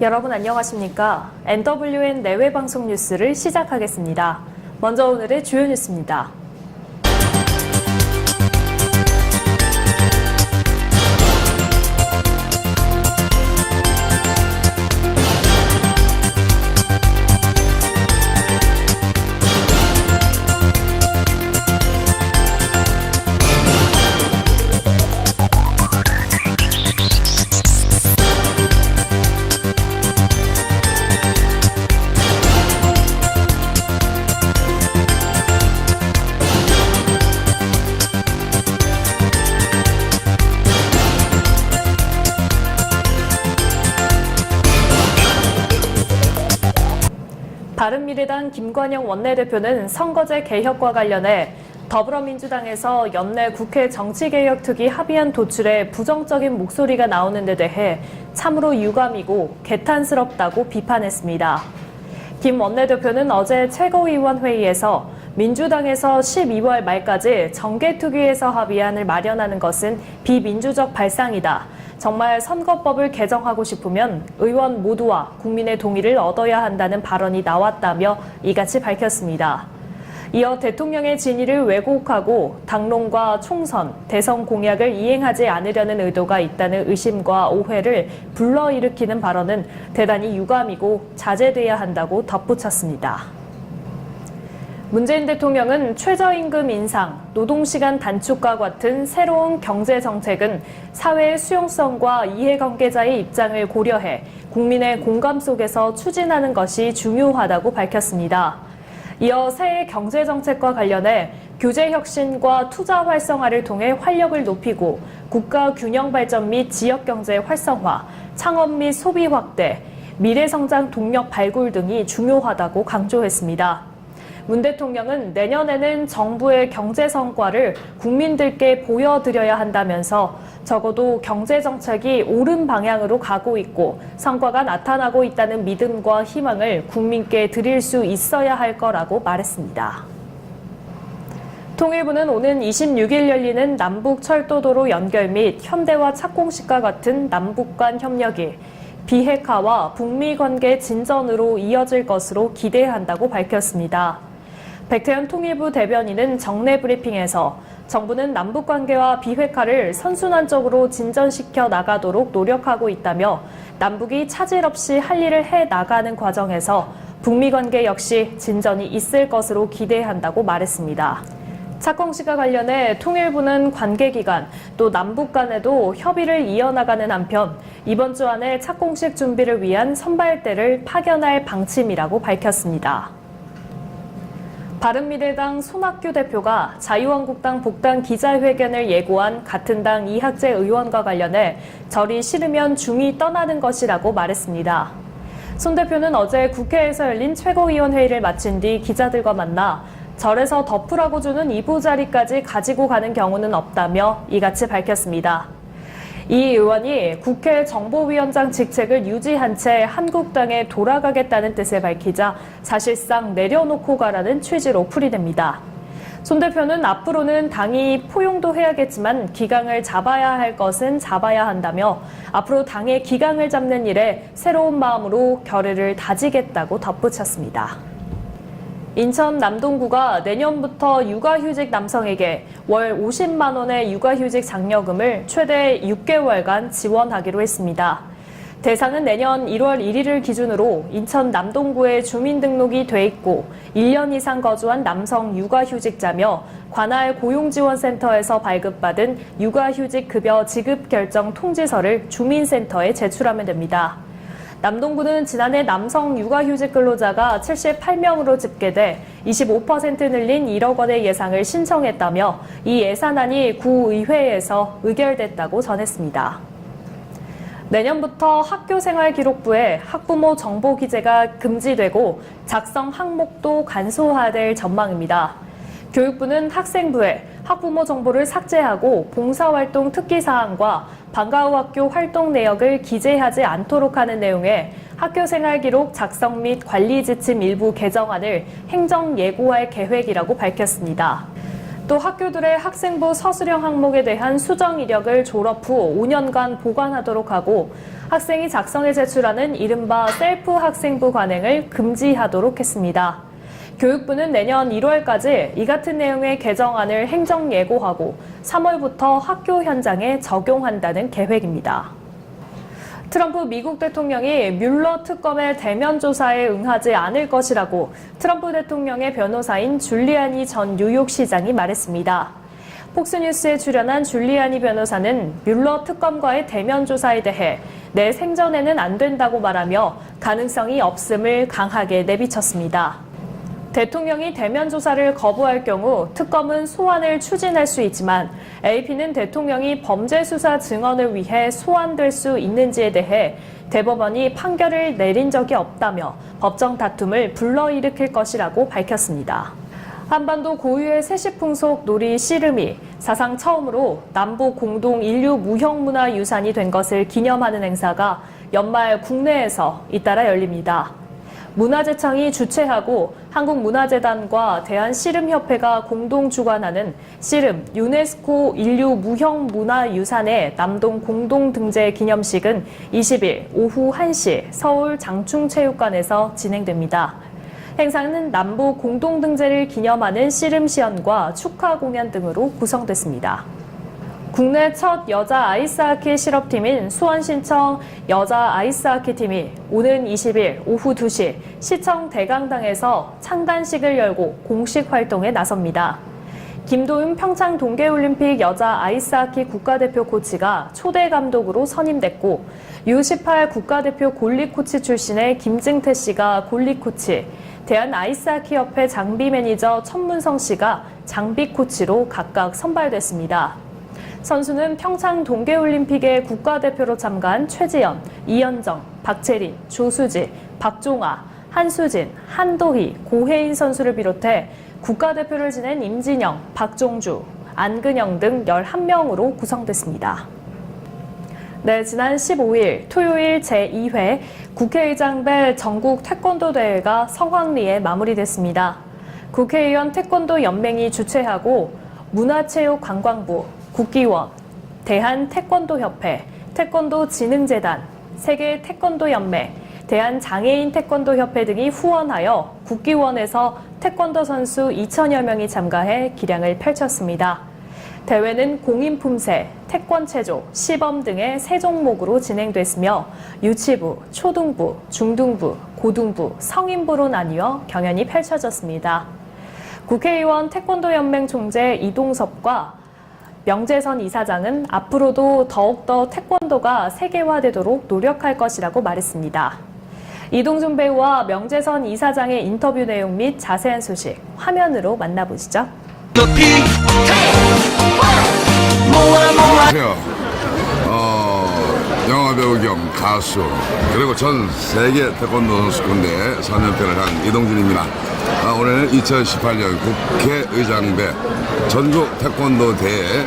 여러분 안녕하십니까? NWN 내외 방송 뉴스를 시작하겠습니다. 먼저 오늘의 주요 뉴스입니다. 바른미래당 김관영 원내대표는 선거제 개혁과 관련해 더불어민주당에서 연내 국회 정치개혁특위 합의안 도출에 부정적인 목소리가 나오는 데 대해 참으로 유감이고 개탄스럽다고 비판했습니다. 김 원내대표는 어제 최고위원회의에서 민주당에서 12월 말까지 정개특위에서 합의안을 마련하는 것은 비민주적 발상이다. 정말 선거법을 개정하고 싶으면 의원 모두와 국민의 동의를 얻어야 한다는 발언이 나왔다며 이같이 밝혔습니다. 이어 대통령의 진위를 왜곡하고 당론과 총선, 대선 공약을 이행하지 않으려는 의도가 있다는 의심과 오해를 불러일으키는 발언은 대단히 유감이고 자제돼야 한다고 덧붙였습니다. 문재인 대통령은 최저임금 인상, 노동시간 단축과 같은 새로운 경제정책은 사회의 수용성과 이해관계자의 입장을 고려해 국민의 공감 속에서 추진하는 것이 중요하다고 밝혔습니다. 이어 새해 경제정책과 관련해 교제혁신과 투자 활성화를 통해 활력을 높이고 국가 균형 발전 및 지역경제 활성화, 창업 및 소비 확대, 미래성장 동력 발굴 등이 중요하다고 강조했습니다. 문 대통령은 내년에는 정부의 경제 성과를 국민들께 보여드려야 한다면서 적어도 경제정책이 옳은 방향으로 가고 있고 성과가 나타나고 있다는 믿음과 희망을 국민께 드릴 수 있어야 할 거라고 말했습니다. 통일부는 오는 26일 열리는 남북철도도로 연결 및 현대화 착공식과 같은 남북 간 협력이 비핵화와 북미 관계 진전으로 이어질 것으로 기대한다고 밝혔습니다. 백태현 통일부 대변인은 정례 브리핑에서 정부는 남북관계와 비핵화를 선순환적으로 진전시켜 나가도록 노력하고 있다며 남북이 차질 없이 할 일을 해 나가는 과정에서 북미 관계 역시 진전이 있을 것으로 기대한다고 말했습니다. 착공식과 관련해 통일부는 관계기관 또 남북 간에도 협의를 이어나가는 한편 이번 주 안에 착공식 준비를 위한 선발대를 파견할 방침이라고 밝혔습니다. 바른미래당 손학규 대표가 자유한국당 복당 기자회견을 예고한 같은 당 이학재 의원과 관련해 절이 싫으면 중이 떠나는 것이라고 말했습니다. 손 대표는 어제 국회에서 열린 최고위원회의를 마친 뒤 기자들과 만나 절에서 덮으라고 주는 이부자리까지 가지고 가는 경우는 없다며 이같이 밝혔습니다. 이 의원이 국회 정보위원장 직책을 유지한 채 한국당에 돌아가겠다는 뜻을 밝히자 사실상 내려놓고 가라는 취지로 풀이됩니다. 손 대표는 앞으로는 당이 포용도 해야겠지만 기강을 잡아야 할 것은 잡아야 한다며 앞으로 당의 기강을 잡는 일에 새로운 마음으로 결의를 다지겠다고 덧붙였습니다. 인천 남동구가 내년부터 육아휴직 남성에게 월 50만 원의 육아휴직 장려금을 최대 6개월간 지원하기로 했습니다. 대상은 내년 1월 1일을 기준으로 인천 남동구에 주민등록이 돼 있고 1년 이상 거주한 남성 육아휴직자며 관할 고용지원센터에서 발급받은 육아휴직 급여 지급 결정 통지서를 주민센터에 제출하면 됩니다. 남동구는 지난해 남성 육아휴직 근로자가 78명으로 집계돼 25% 늘린 1억 원의 예상을 신청했다며 이 예산안이 구의회에서 의결됐다고 전했습니다. 내년부터 학교생활기록부에 학부모 정보 기재가 금지되고 작성 항목도 간소화될 전망입니다. 교육부는 학생부에 학부모 정보를 삭제하고 봉사활동 특기사항과 방과 후 학교 활동 내역을 기재하지 않도록 하는 내용의 학교생활기록 작성 및 관리 지침 일부 개정안을 행정 예고할 계획이라고 밝혔습니다. 또 학교들의 학생부 서술형 항목에 대한 수정 이력을 졸업 후 5년간 보관하도록 하고 학생이 작성해 제출하는 이른바 셀프 학생부 관행을 금지하도록 했습니다. 교육부는 내년 1월까지 이 같은 내용의 개정안을 행정 예고하고 3월부터 학교 현장에 적용한다는 계획입니다. 트럼프 미국 대통령이 뮬러 특검의 대면 조사에 응하지 않을 것이라고 트럼프 대통령의 변호사인 줄리아니 전 뉴욕시장이 말했습니다. 폭스뉴스에 출연한 줄리아니 변호사는 뮬러 특검과의 대면 조사에 대해 내 생전에는 안 된다고 말하며 가능성이 없음을 강하게 내비쳤습니다. 대통령이 대면 조사를 거부할 경우 특검은 소환을 추진할 수 있지만 AP는 대통령이 범죄 수사 증언을 위해 소환될 수 있는지에 대해 대법원이 판결을 내린 적이 없다며 법정 다툼을 불러일으킬 것이라고 밝혔습니다. 한반도 고유의 세시풍속 놀이 씨름이 사상 처음으로 남북 공동 인류 무형문화유산이 된 것을 기념하는 행사가 연말 국내에서 잇따라 열립니다. 문화재청이 주최하고 한국문화재단과 대한씨름협회가 공동 주관하는 씨름 유네스코 인류 무형문화유산의 남동 공동등재 기념식은 20일 오후 1시 서울 장충체육관에서 진행됩니다. 행사는 남북 공동등재를 기념하는 씨름 시연과 축하 공연 등으로 구성됐습니다. 국내 첫 여자 아이스하키 실업팀인 수원신청 여자 아이스하키 팀이 오는 20일 오후 2시 시청 대강당에서 창단식을 열고 공식 활동에 나섭니다. 김도윤 평창 동계올림픽 여자 아이스하키 국가대표 코치가 초대 감독으로 선임됐고 U18 국가대표 골리 코치 출신의 김증태 씨가 골리 코치, 대한아이스하키협회 장비 매니저 천문성 씨가 장비 코치로 각각 선발됐습니다. 선수는 평창 동계올림픽에 국가대표로 참가한 최지연, 이현정, 박채린, 조수지, 박종아, 한수진, 한도희, 고혜인 선수를 비롯해 국가대표를 지낸 임진영, 박종주, 안근영 등 11명으로 구성됐습니다. 네, 지난 15일 토요일 제2회 국회의장배 전국 태권도 대회가 성황리에 마무리됐습니다. 국회의원 태권도 연맹이 주최하고 문화체육관광부, 국기원, 대한태권도협회, 태권도진흥재단, 세계태권도연맹, 대한장애인태권도협회 등이 후원하여 국기원에서 태권도 선수 2,000여 명이 참가해 기량을 펼쳤습니다. 대회는 공인품새, 태권체조, 시범 등의 세 종목으로 진행됐으며 유치부, 초등부, 중등부, 고등부, 성인부로 나뉘어 경연이 펼쳐졌습니다. 국회의원 태권도연맹 총재 이동섭과 명재선 이사장은 앞으로도 더욱더 태권도가 세계화되도록 노력할 것이라고 말했습니다. 이동준 배우와 명재선 이사장의 인터뷰 내용 및 자세한 소식 화면으로 만나보시죠. 안녕하세요. 영화배우 겸 가수 그리고 전 세계 태권도 선수권대 4년패를 한 이동준입니다. 오늘 2018년 국회의장배 전국 태권도 대회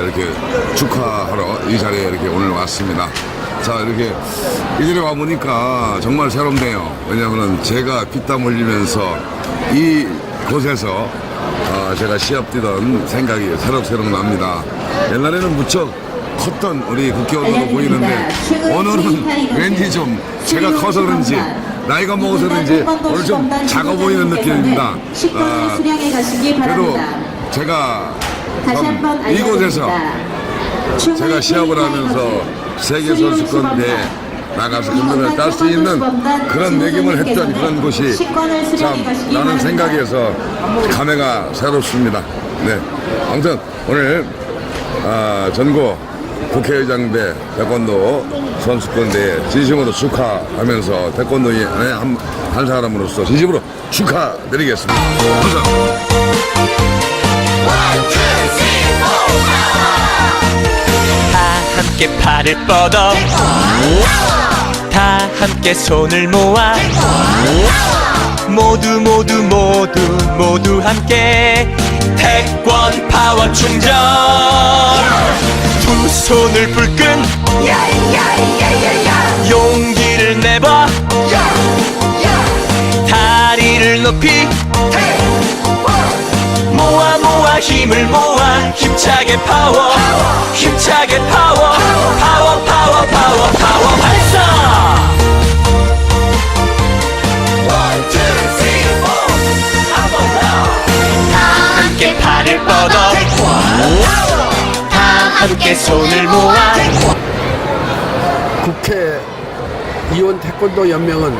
이렇게 축하하러 이 자리에 이렇게 오늘 왔습니다. 자, 이렇게 이 자리에 와보니까 정말 새롭네요. 왜냐하면 제가 피땀 흘리면서 이 곳에서 제가 시합 뛰던 생각이 새록새록 납니다. 옛날에는 무척 컸던 우리 국회의원으로 보이는데 오늘은 왠지 좀 제가 커서 그런지 나이가 먹어서 그런지 오늘 좀 작아 보이는 느낌입니다. 그래도 제가 이곳에서 제가 시합을 하면서 세계선수권대회 나가서 금메달을 딸 수 있는 그런 내김을 했던 그런 곳이 참 나는 생각에서 감회가 새롭습니다. 네, 아무튼 오늘 전국 국회의장배 태권도 선수권대회 진심으로 축하하면서 태권도의 한 사람으로서 진심으로 축하드리겠습니다. 감사합니다. 다 함께 팔을 뻗어 다 함께 손을 모아 모두 함께 태권 파워 충전 두 손을 불끈 용기를 내봐 다리를 높이 모아 힘을 모아 힘차게 파워 힘차게 파워 파워 발사 함께 팔을 뻗어 다 함께 손을 모아 국회의원 태권도 연맹은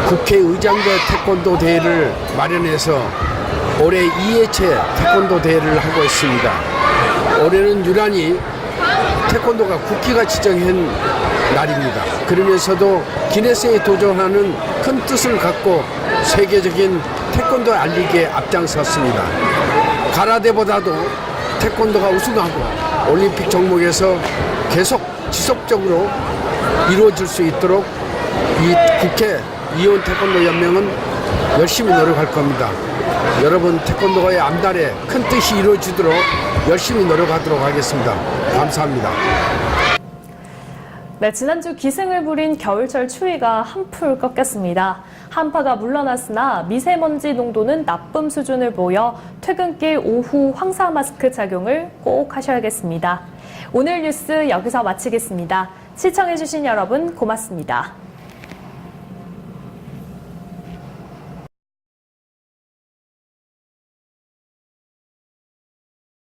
국회의장대 태권도 대회를 마련해서 올해 2회째 태권도 대회를 하고 있습니다. 올해는 유난히 태권도가 국기가 지정한 날입니다. 그러면서도 기네스에 도전하는 큰 뜻을 갖고 세계적인 태권도 알리기에 앞장섰습니다. 가라데보다도 태권도가 우승하고 올림픽 종목에서 계속 지속적으로 이루어질 수 있도록 이 국회의원 태권도 연맹은 열심히 노력할 겁니다. 여러분 태권도의 앞날에 큰 뜻이 이루어지도록 열심히 노력하도록 하겠습니다. 감사합니다. 네, 지난주 기승을 부린 겨울철 추위가 한풀 꺾였습니다. 한파가 물러났으나 미세먼지 농도는 나쁨 수준을 보여 퇴근길 오후 황사 마스크 착용을 꼭 하셔야겠습니다. 오늘 뉴스 여기서 마치겠습니다. 시청해주신 여러분 고맙습니다.